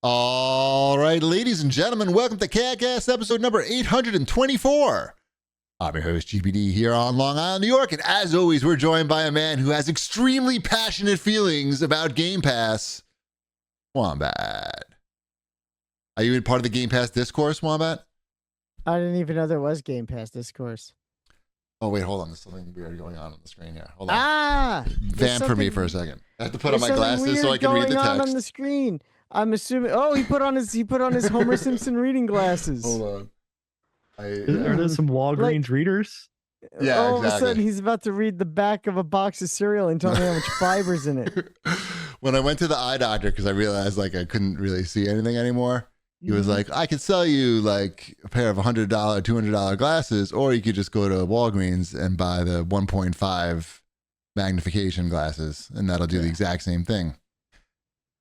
All right, ladies and gentlemen, welcome to CAGcast episode number 824. I'm your host, GPD, here on Long Island, New York, and as always, we're joined by a man who has extremely passionate feelings about Game Pass, Wombat. Are you in part of the Game Pass discourse, Wombat? I didn't even know there was Game Pass discourse. Oh, wait, hold on. There's something weird going on the screen here. Hold on. Vamp for me for a second. I have to put on my glasses so I can read the text. On the screen. I'm assuming. Oh, he put on his Homer Simpson reading glasses. Hold on. Are there some Walgreens readers? Yeah, all of a sudden, he's about to read the back of a box of cereal and tell me how much fiber's in it. When I went to the eye doctor, because I realized I couldn't really see anything anymore, he was like, I could sell you a pair of $100, $200 glasses, or you could just go to Walgreens and buy the 1.5 magnification glasses, and that'll do the exact same thing.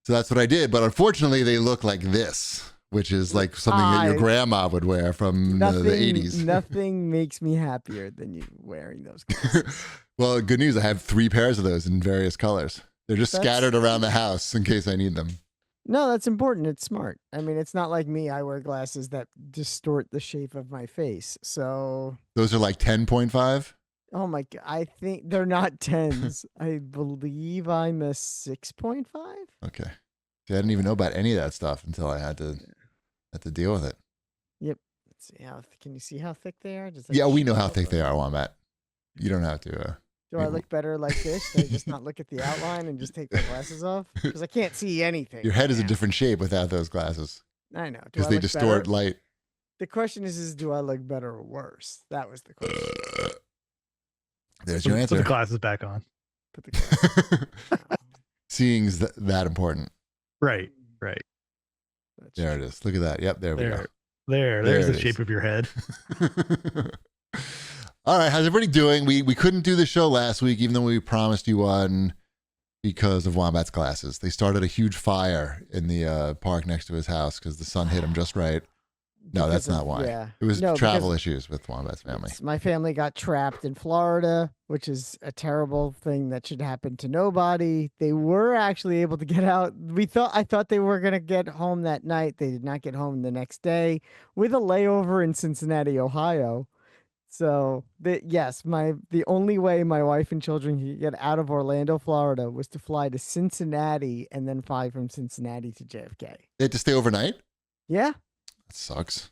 So that's what I did, but unfortunately, they look like this, which is like something that your grandma would wear from the 80s. Nothing makes me happier than you wearing those glasses. Well, good news, I have 3 pairs of those in various colors. They're just scattered around the house in case I need them. No, that's important. It's smart. I mean, it's not like me. I wear glasses that distort the shape of my face. So those are like 10.5? Oh my God. I think they're not 10s. I believe I'm a 6.5. Okay. See, I didn't even know about any of that stuff until I had to deal with it. Yep. Let's see can you see how thick they are? Yeah, we know how thick they are, Wombat. You don't have to. Do I look better like this? Do I just not look at the outline and just take my glasses off? Because I can't see anything. Your head is a different shape without those glasses. I know. Because they distort light. The question is do I look better or worse? That was the question. There's your answer. Put the glasses back on. Put the glasses Seeing's that important. Right. There it is. Look at that. Yep, there we go. There's the shape of your head. All right, how's everybody doing? We couldn't do the show last week, even though we promised you one, because of Wombat's glasses. They started a huge fire in the park next to his house because the sun hit him just right. No, that's not why. Yeah. It was travel issues with Wombat's family. My family got trapped in Florida, which is a terrible thing that should happen to nobody. They were actually able to get out. I thought they were going to get home that night. They did not get home the next day with a layover in Cincinnati, Ohio. So the only way my wife and children could get out of Orlando, Florida, was to fly to Cincinnati and then fly from Cincinnati to JFK. They had to stay overnight? Yeah. That sucks.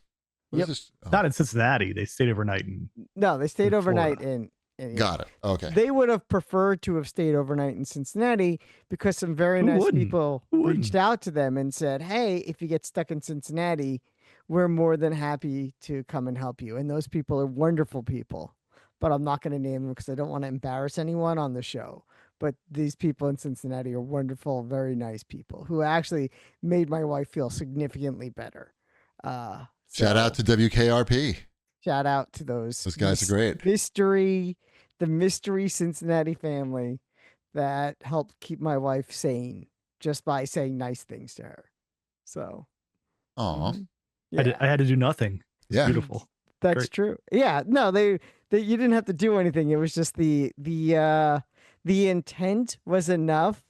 Yep. Not in Cincinnati. They stayed overnight. They stayed overnight Florida. in Got it. Okay. They would have preferred to have stayed overnight in Cincinnati because some very nice people reached out to them and said, hey, if you get stuck in Cincinnati, we're more than happy to come and help you. And those people are wonderful people, but I'm not going to name them because I don't want to embarrass anyone on the show. But these people in Cincinnati are wonderful, very nice people who actually made my wife feel significantly better. Shout out to WKRP. Shout out to those guys are great. The mystery Cincinnati family that helped keep my wife sane just by saying nice things to her. So, yeah. I had to do nothing. Yeah, beautiful. That's great. True. Yeah, no, they you didn't have to do anything. It was just the intent was enough.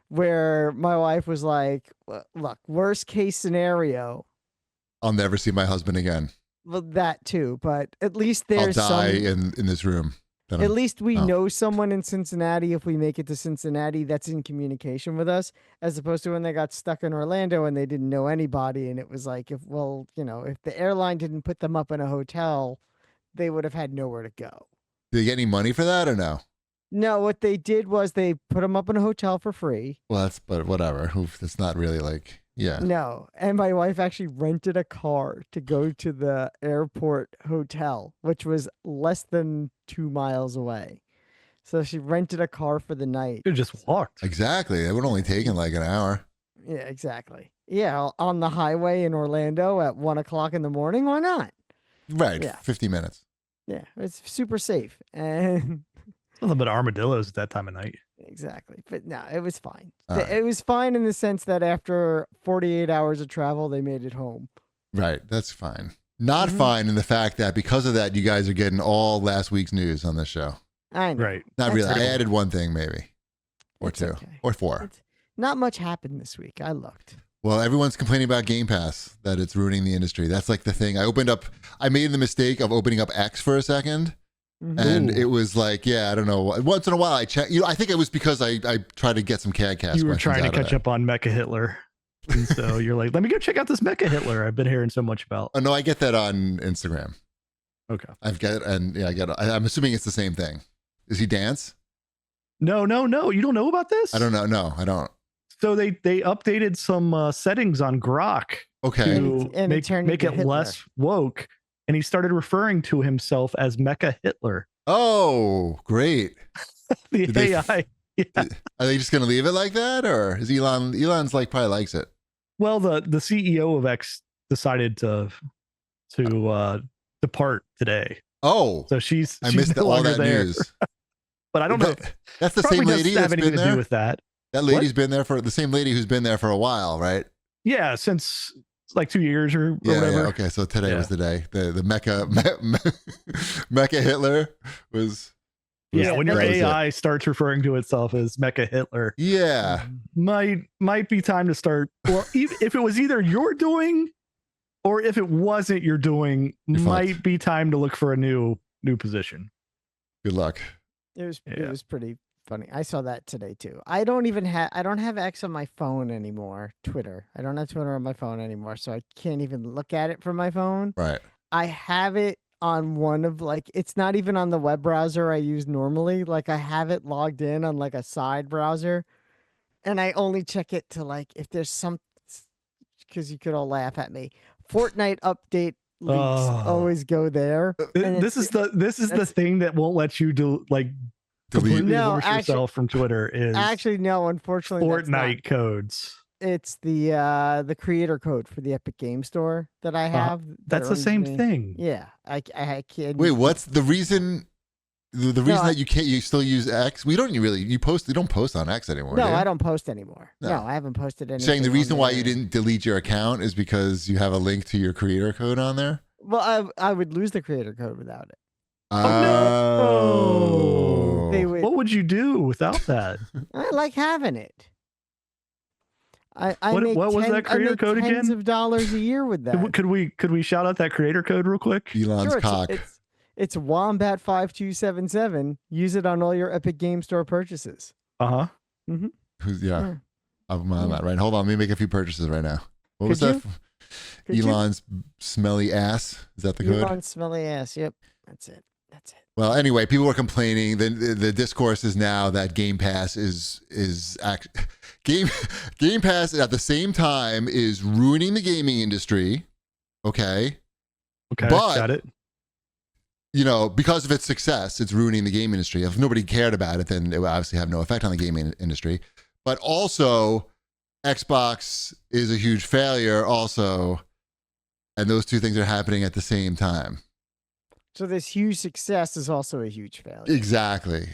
Where my wife was like, "Look, worst case scenario, I'll never see my husband again." Well, that too, but at least there's I'll die in this room. At least we know someone in Cincinnati if we make it to Cincinnati that's in communication with us, as opposed to when they got stuck in Orlando and they didn't know anybody. And it was like, if the airline didn't put them up in a hotel, they would have had nowhere to go. Did they get any money for that or no? No, what they did was they put them up in a hotel for free. Well, but whatever. That's not really yeah. No. And my wife actually rented a car to go to the airport hotel, which was less than 2 miles away. So she rented a car for the night. You just walked. Exactly. It would only taken like an hour. Yeah, exactly. Yeah, on the highway in Orlando at 1 o'clock in the morning. Why not? Right. Yeah. 50 minutes. Yeah, it's super safe. And a little bit of armadillos at that time of night. Exactly. But no, it was fine. Right. It was fine in the sense that after 48 hours of travel, they made it home. Right. That's fine. Not fine in the fact that because of that, you guys are getting all last week's news on this show. I know. Right. Not That's really. okay. I added one thing maybe. Or It's two. okay. Or four. Not much happened this week. I looked. Well, everyone's complaining about Game Pass, that it's ruining the industry. That's like the thing. I made the mistake of opening up X for a second. And it was like, yeah, I don't know. Once in a while, I check. I think it was because I tried to get some CAGcast. You were trying to catch up on Mecha Hitler, and so you're like, let me go check out this Mecha Hitler I've been hearing so much about. Oh no, I get that on Instagram. Okay, I get it. I'm assuming it's the same thing. Does he dance? No. You don't know about this? I don't know. No, I don't. So they updated some settings on Grok. Okay. To make it less woke. And he started referring to himself as Mecha Hitler. Oh, great. The AI. Are they just going to leave it like that? Or is Elon's like probably likes it? Well, the CEO of X decided to depart today. Oh. So she's I missed no all that there. news. But I don't know. That's the same lady that's been there? To do with that. That lady's been there for the same lady who's been there for a while, right? Yeah, since like 2 years or whatever. Yeah, okay, so today was the day. The Mecha Hitler was. Yeah, when your AI starts referring to itself as Mecha Hitler. Yeah. Might be time to start. Or if it was either your doing or if it wasn't your doing, might be time to look for a new position. Good luck. It was pretty funny. I saw that today too. I don't have X on my phone anymore. Twitter. I don't have Twitter on my phone anymore, so I can't even look at it from my phone. Right. I have it on one of it's not even on the web browser I use normally. Like I have it logged in on like a side browser, and I only check it to if there's some, because you could all laugh at me. Fortnite update leaks always go there. This is the thing that won't let you completely divorce yourself from Twitter. Is actually no, unfortunately, Fortnite codes. It's the creator code for the Epic Game Store that I have. That's the same thing. Yeah, I can't. Wait, what's the reason? The reason that you still use X? We don't really. You don't post on X anymore. No, do you? I don't post anymore. No, I haven't posted anything. Saying the reason why you didn't delete your account is because you have a link to your creator code on there. Well, I would lose the creator code without it. Oh no! What would you do without that? I like having it. What was that creator code again? Tens of dollars a year with that. Could we shout out that creator code real quick? Elon's cock. It's Wombat 5277. Use it on all your Epic Game Store purchases. Uh-huh. Mm-hmm. I'm on that right. Hold on, let me make a few purchases right now. What was that? Elon's smelly ass. Is that the code? Elon's smelly ass. Yep. That's it. Well, anyway, people were complaining. The discourse is now that Game Pass Game Pass at the same time is ruining the gaming industry. Okay, but, got it. Because of its success, it's ruining the game industry. If nobody cared about it, then it would obviously have no effect on the gaming industry. But also, Xbox is a huge failure also, and those two things are happening at the same time. So this huge success is also a huge failure. Exactly.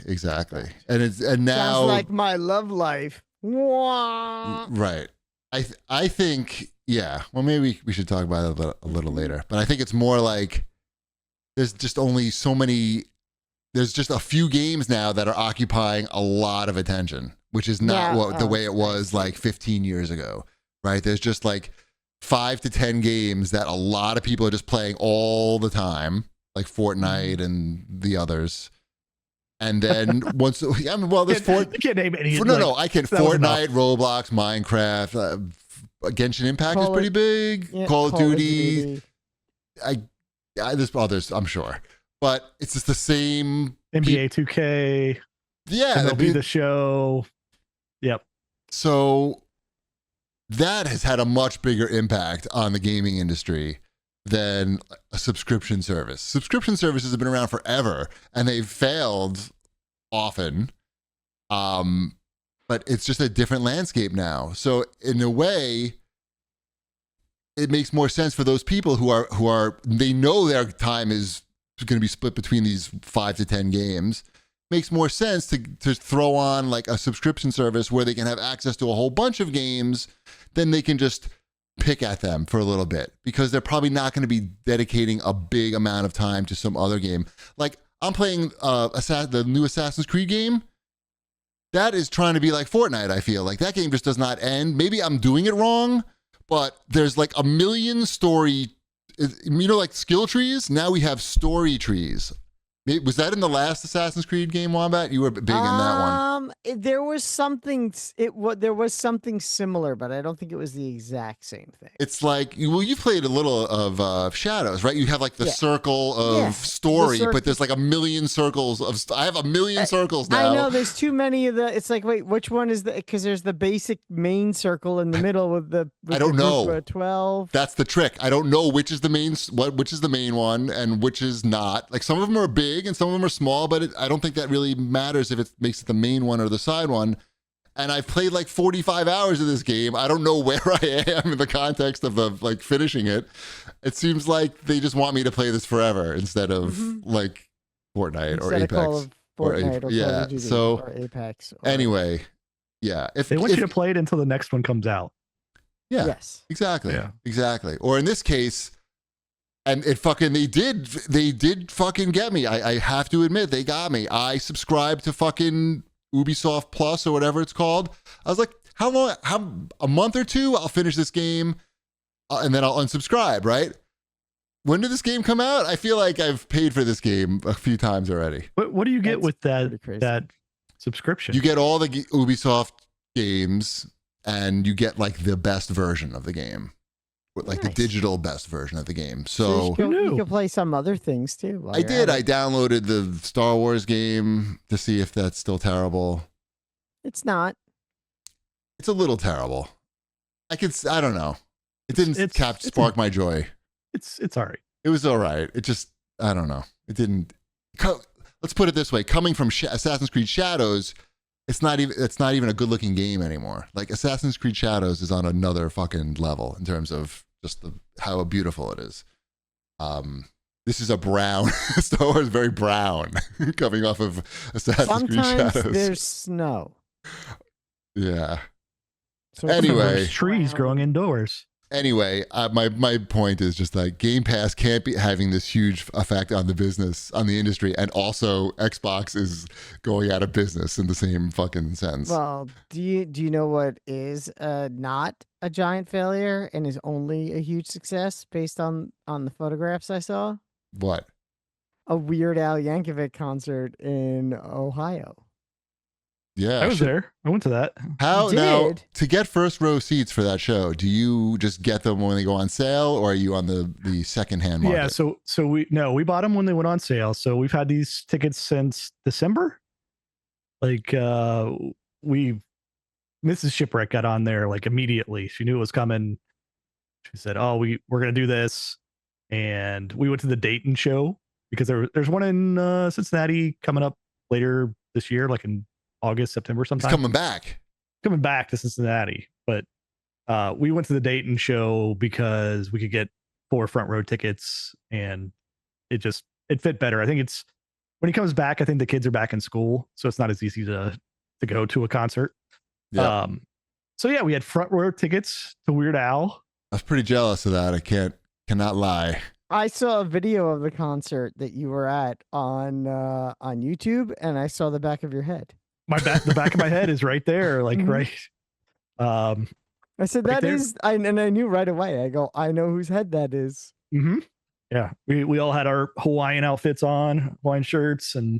And now sounds like my love life. Wah. Right. I think, yeah. Well, maybe we should talk about it a little later. But I think it's more like there's just only so many. There's just a few games now that are occupying a lot of attention, which is not the way it was like 15 years ago. Right. There's just 5 to 10 games that a lot of people are just playing all the time. Like Fortnite and the others. And then once, there's you can't name any. No, I can. Fortnite, Roblox, Minecraft, Genshin Impact is pretty big. Yeah, Call of Duty. There's others, I'm sure. But it's just the same. NBA 2K. Yeah. MLB The Show. Yep. So that has had a much bigger impact on the gaming industry than a subscription service. Subscription services have been around forever and they've failed often. But it's just a different landscape now. So in a way, it makes more sense for those people who are they know their time is going to be split between these 5 to 10 games. Makes more sense to throw on a subscription service where they can have access to a whole bunch of games. Then they can just pick at them for a little bit because they're probably not going to be dedicating a big amount of time to some other game. Like I'm playing the new Assassin's Creed game. That is trying to be like Fortnite. I feel like that game just does not end. Maybe I'm doing it wrong, but there's like a million story, like skill trees. Now we have story trees. Was that in the last Assassin's Creed game, Wombat? You were big in that one. There was something. There was something similar, but I don't think it was the exact same thing. It's like, well, you played a little of Shadows, right? You have like the circle of story, but there's like a million circles of. I have a million circles now. I know there's too many of the. It's like, wait, which one is the? Because there's the basic main circle in the middle with the. I don't know. 12. That's the trick. I don't know which is the main one and which is not. Like some of them are big and some of them are small, but I don't think that really matters if it makes it the main one or the side one. And I've played like 45 hours of this game. I don't know where I am in the context of like finishing it. It seems like they just want me to play this forever instead of like Fortnite or Apex. Call of Fortnite or yeah. Call of Duty So or Apex. Anyway, yeah. If they want you to play it until the next one comes out. Yeah. Yes. Exactly. Yeah. Exactly. Or in this case, and it fucking they did fucking get me. I have to admit they got me. I subscribed to fucking Ubisoft Plus or whatever it's called. I was like, how long? A month or two? I'll finish this game, and then I'll unsubscribe. Right? When did this game come out? I feel like I've paid for this game a few times already. What do you get with that subscription? You get all the Ubisoft games, and you get like the best version of the game. Like the digital best version of the game. So you can play some other things too. I did. I downloaded the Star Wars game to see if that's still terrible. It's not. It's a little terrible. I don't know. It didn't spark my joy. It's all right. It was all right. It just, I don't know. It didn't. Let's put it this way. Coming from Assassin's Creed Shadows, it's not even a good looking game anymore. Like Assassin's Creed Shadows is on another fucking level in terms of just how beautiful it is. This is a brown Star Wars, very brown, coming off of Assassin's Creed Shadows. Sometimes there's snow. Yeah. So anyway, there's trees growing indoors. Anyway, my point is just that Game Pass can't be having this huge effect on the business, on the industry, and also Xbox is going out of business in the same fucking sense. Well, do you know what is not a giant failure and is only a huge success based on the photographs I saw? What? A Weird Al Yankovic concert in Ohio. Yeah, I was there. I went to that. How now to get first row seats for that show? Do you just get them when they go on sale, or are you on the secondhand market? Yeah, so we bought them when they went on sale. So we've had these tickets since December. Like Mrs. Shipwreck got on there like immediately. She knew it was coming. She said, "Oh, we're gonna do this," and we went to the Dayton show because there's one in Cincinnati coming up later this year, like in August, September sometime. It's coming back to Cincinnati, but we went to the Dayton show because we could get 4 front row tickets, and it fit better. I think it's when he comes back. I think the kids are back in school, so it's not as easy to go to a concert. Yeah. So yeah, we had front row tickets to Weird Al. I was pretty jealous of that. I cannot lie. I saw a video of the concert that you were at on YouTube, and I saw the back of your head. The back of my head is right there, like right. I said right that is, and I knew right away. I go, I know whose head that is. Mm-hmm. Yeah, we all had our Hawaiian outfits on, Hawaiian shirts, and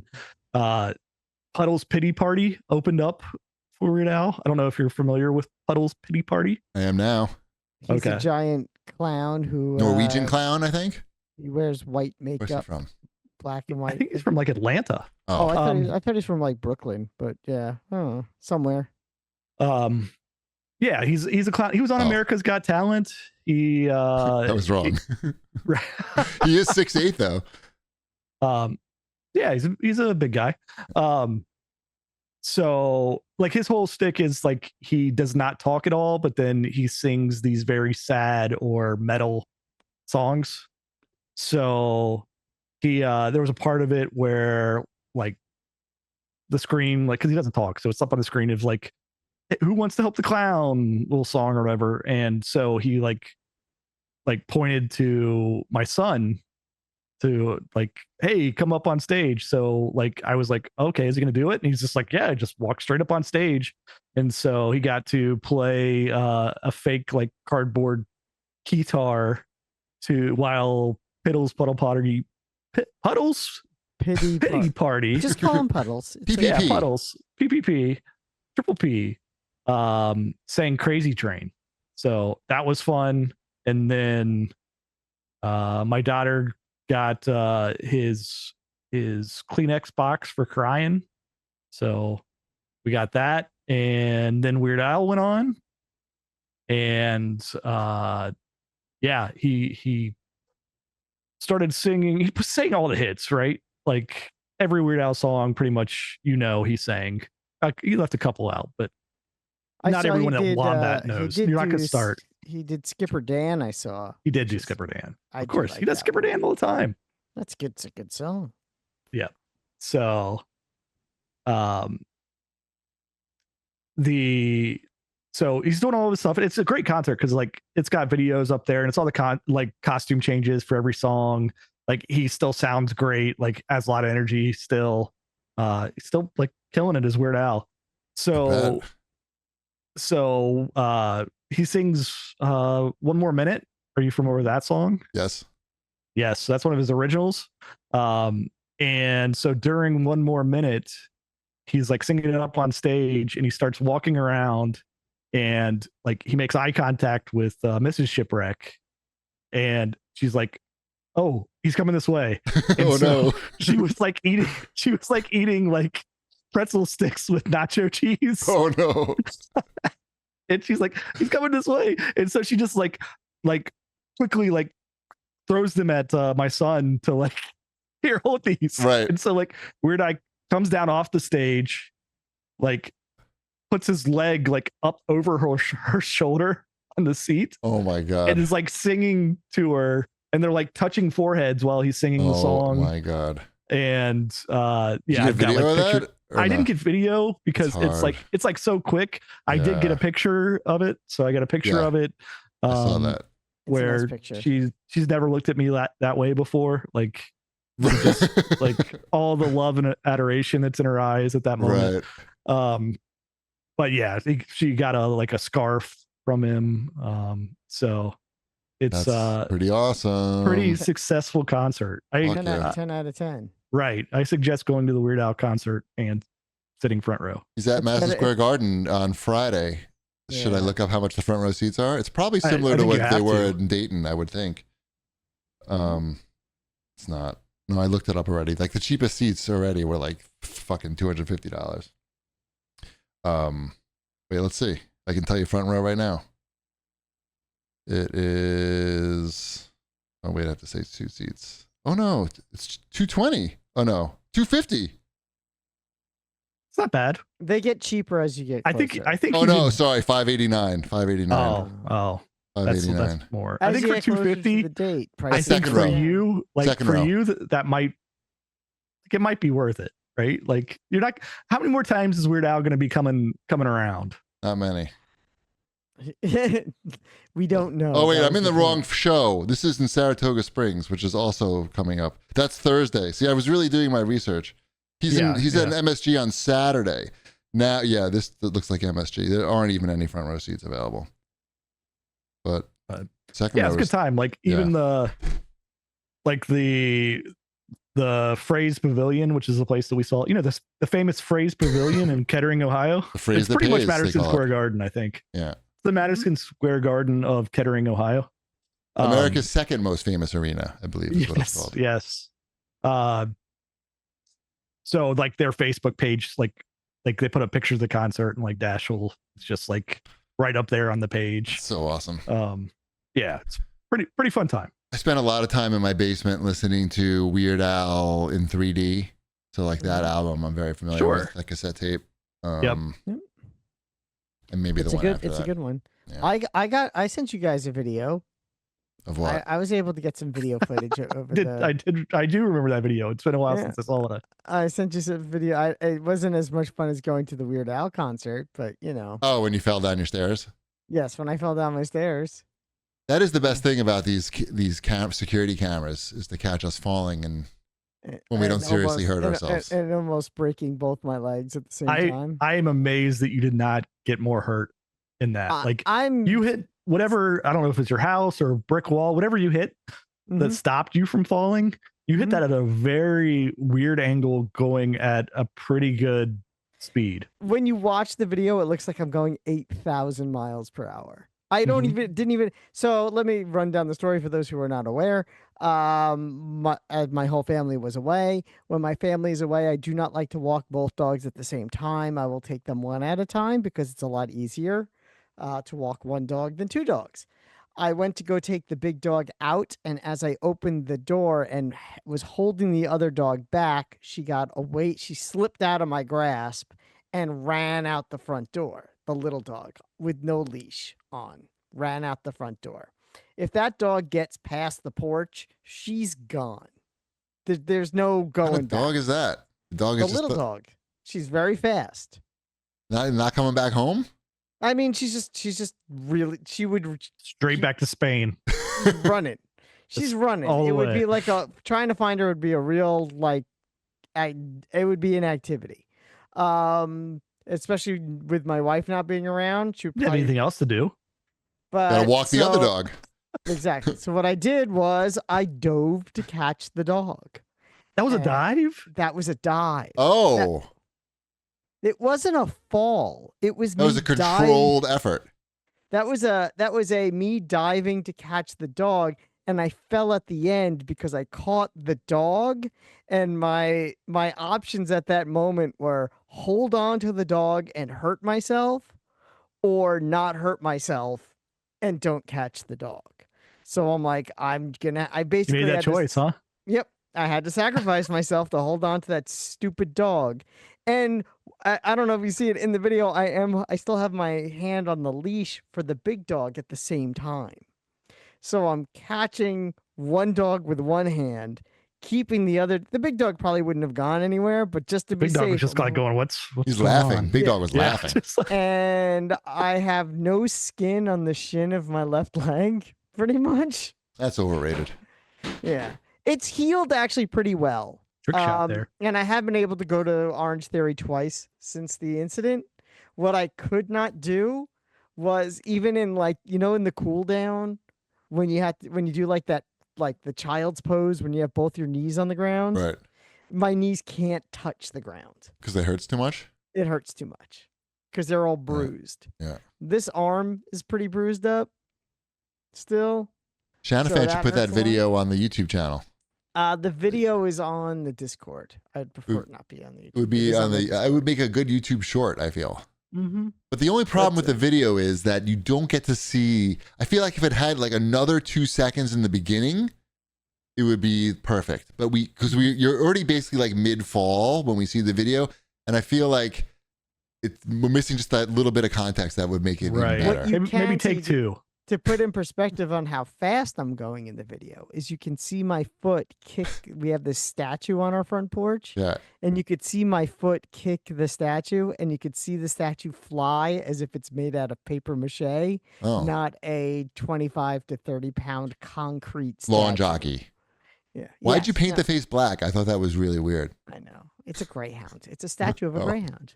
Puddle's Pity Party opened up for Weird Al. I don't know if you're familiar with Puddle's Pity Party. I am now. He's a giant clown who Norwegian clown, I think. He wears white makeup. Where's he from? Black and white. I think he's from like Atlanta. Oh, I thought he's from like Brooklyn, but yeah, somewhere. Yeah, he's a clown. He was on America's Got Talent. He I was wrong. He is 6'8" though. Yeah, he's a big guy. So like his whole shtick is like he does not talk at all, but then he sings these very sad or metal songs. So there was a part of it where like the screen, like, because he doesn't talk, so it's up on the screen of like, hey, who wants to help the clown, little song or whatever. And so he like pointed to my son to like, hey, come up on stage. So like I was like, okay, is he gonna do it? And he's just like, yeah, just walk straight up on stage. And so he got to play a fake like cardboard guitar while Pity Party. Just call them puddles. PPP. Yeah, puddles. PPP. Triple P. Sang Crazy Train. So that was fun. And then my daughter got his Kleenex box for crying. So we got that. And then Weird Al went on. And yeah, he started singing. He sang all the hits, right? Like every Weird Al song, pretty much, he sang. He left a couple out, but not everyone that Wombat knows. You're not going to start. He did Skipper Dan, I saw. He did do Skipper Dan. Of course. Like he does Skipper Dan all the time. That's good. It's a good song. Yeah. So so he's doing all this stuff. It's a great concert because like it's got videos up there and it's all the costume changes for every song. Like he still sounds great, like has a lot of energy still. He's still like killing it as Weird Al. So he sings One More Minute. Are you familiar with that song? Yes. Yes, that's one of his originals. And so during One More Minute, he's like singing it up on stage and he starts walking around and like he makes eye contact with Mrs. Shipwreck and she's like, oh, he's coming this way. And Oh no. she was like eating like pretzel sticks with nacho cheese. Oh no. And she's like, he's coming this way. And so she just like quickly like throws them at my son to like, here, hold these. Right. And so like Weird Al comes down off the stage, like puts his leg like up over her shoulder on the seat. Oh my God. And is like singing to her and they're like touching foreheads while he's singing the song. Oh my God. And Did you I've get got video like of pictures. that, I didn't get video because it's like so quick. I did get a picture of it. So I got a picture of it. I saw that. Where she's never looked at me that way before. Like just like all the love and adoration that's in her eyes at that moment. Right. But yeah, I think she got a scarf from him. So it's pretty awesome. Pretty successful concert. 10 out of 10. Right. I suggest going to the Weird Al concert and sitting front row. He's at Madison Square Garden on Friday. Yeah. Should I look up how much the front row seats are? It's probably similar to what they were in Dayton, I would think. It's not. No, I looked it up already. Like the cheapest seats already were like fucking $250. Wait, let's see. I can tell you front row right now. It is. Oh wait, I have to say 2 seats. Oh no, it's $220. Oh no, $250. It's not bad. They get cheaper as you get closer. I think. Oh no, sorry, $589. Oh. That's more. As I think for $250, the date, I think for you, like for you, that might, it might be worth it, right? Like you're not. How many more times is Weird Al going to be coming around? Not many. We don't know. Oh wait, I'm in the wrong show. This is in Saratoga Springs, which is also coming up. That's Thursday. See, I was really doing my research. He's at MSG on Saturday. Now, this looks like MSG. There aren't even any front row seats available. But second row, it's a good time. Like even the Phrase Pavilion, which is the place that we saw. The famous Phrase Pavilion in Kettering, Ohio. It's pretty much Madison Square Garden, I think. Yeah, it's the Madison Square Garden of Kettering, Ohio. America's second most famous arena, I believe, is what it's called. Yes. So like their Facebook page, like they put up pictures of the concert and like Dashel, it's just like right up there on the page. So awesome. It's pretty fun time. I spent a lot of time in my basement listening to Weird Al in 3D. So like that album, I'm very familiar with, that cassette tape. And maybe the one after that. It's a good one. Yeah. I sent you guys a video. Of what? I was able to get some video footage over I do remember that video. It's been a while since I saw it. I sent you some video. It wasn't as much fun as going to the Weird Al concert, but Oh, when you fell down your stairs? Yes, when I fell down my stairs. That is the best thing about these security cameras is to catch us falling and when we don't seriously hurt ourselves. And almost breaking both my legs at the same time. I am amazed that you did not get more hurt in that. You hit whatever, I don't know if it's your house or brick wall, whatever you hit that stopped you from falling. You hit that at a very weird angle going at a pretty good speed. When you watch the video, it looks like I'm going 8,000 miles per hour. I didn't even. So let me run down the story for those who are not aware. My whole family was away. When my family is away, I do not like to walk both dogs at the same time. I will take them one at a time because it's a lot easier to walk one dog than two dogs. I went to go take the big dog out, and as I opened the door and was holding the other dog back, she got away. She slipped out of my grasp and ran out the front door. The little dog with no leash on ran out the front door. If that dog gets past the porch, she's gone. There's no going back. What dog is that? The dog is the little dog. She's very fast. Not coming back home? I mean, she's just really, she would straight back to Spain. Running. She's running. It would be like trying to find her would be a real, it would be an activity. Especially with my wife not being around. She would have anything else to do. But gotta walk the other dog. Exactly. So what I did was I dove to catch the dog. That was a dive? That was a dive. Oh. It wasn't a fall. It was a controlled effort. That was a me diving to catch the dog, and I fell at the end because I caught the dog, and my options at that moment were hold on to the dog and hurt myself, or not hurt myself and don't catch the dog. So I'm like, I basically you made that choice, huh? Yep. I had to sacrifice myself to hold on to that stupid dog. And I don't know if you see it in the video. I still have my hand on the leash for the big dog at the same time. So I'm catching one dog with one hand, keeping the other. The big dog probably wouldn't have gone anywhere, but just to be safe. Big dog was just like going, what's He's going laughing. on? Big dog was laughing. And I have no skin on the shin of my left leg, pretty much. That's overrated. Yeah. It's healed actually pretty well. Trick shot there. And I have been able to go to Orange Theory twice since the incident. What I could not do was even in in the cool down when you do like that, like the child's pose when you have both your knees on the ground. Right. My knees can't touch the ground. Because it hurts too much? It hurts too much. Because they're all bruised. Yeah. This arm is pretty bruised up still. Shanafan should put that video on the YouTube channel. The video is on the Discord. I'd prefer it not be on the YouTube. It would be it would make a good YouTube short, I feel. Mm-hmm. But the only problem with the video is that you don't get to see. I feel like if it had like another 2 seconds in the beginning, it would be perfect. But you're already basically like mid fall when we see the video, and I feel like we're missing just that little bit of context that would make it even better. Maybe take two. To put in perspective on how fast I'm going in the video is you can see my foot kick. We have this statue on our front porch. Yeah. And you could see my foot kick the statue, and you could see the statue fly as if it's made out of paper mache, not a 25 to 30 pound concrete statue. Lawn jockey. Yeah. Why'd you paint the face black? I thought that was really weird. I know. It's a greyhound. It's a statue of a greyhound.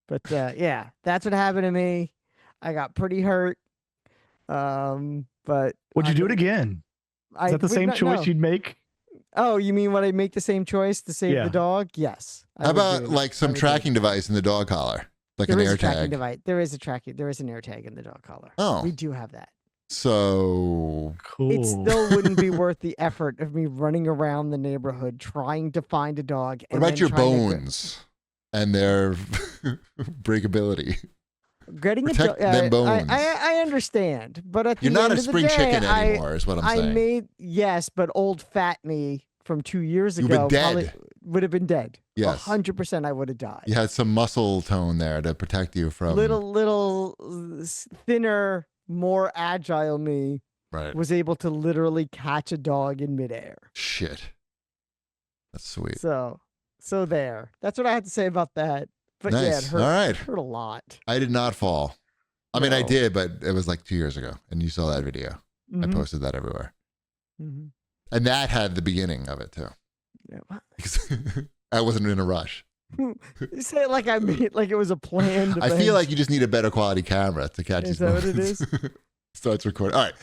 But yeah, that's what happened to me. I got pretty hurt. But would you do it again? Is that the same choice you'd make? Oh, you mean would I make the same choice to save the dog? Yes. How about like some tracking device in the dog collar, like an air tag? There is an air tag in the dog collar. Oh, we do have that. So cool. It still wouldn't be worth the effort of me running around the neighborhood trying to find a dog. What about your bones and their breakability? Getting protect them bones. I understand, but at the you're not end a of the spring day, chicken anymore. Is what I'm saying. Yes, but old fat me from 2 years ago probably would have been dead. Yes, 100%. I would have died. You had some muscle tone there to protect you from little thinner, more agile me. Right. Was able to literally catch a dog in midair. Shit, that's sweet. So there. That's what I had to say about that. But nice. yeah, it hurt. All right. It hurt a lot. I did not fall. I mean, I did, but it was like 2 years ago, and you saw that video. I posted that everywhere. Mm-hmm. And that had the beginning of it too. Yeah, what? I wasn't in a rush. You say it like I made, like it was a planned I event. feel like you just need a better quality camera to catch Is these that what it moments. is? Starts recording. All right.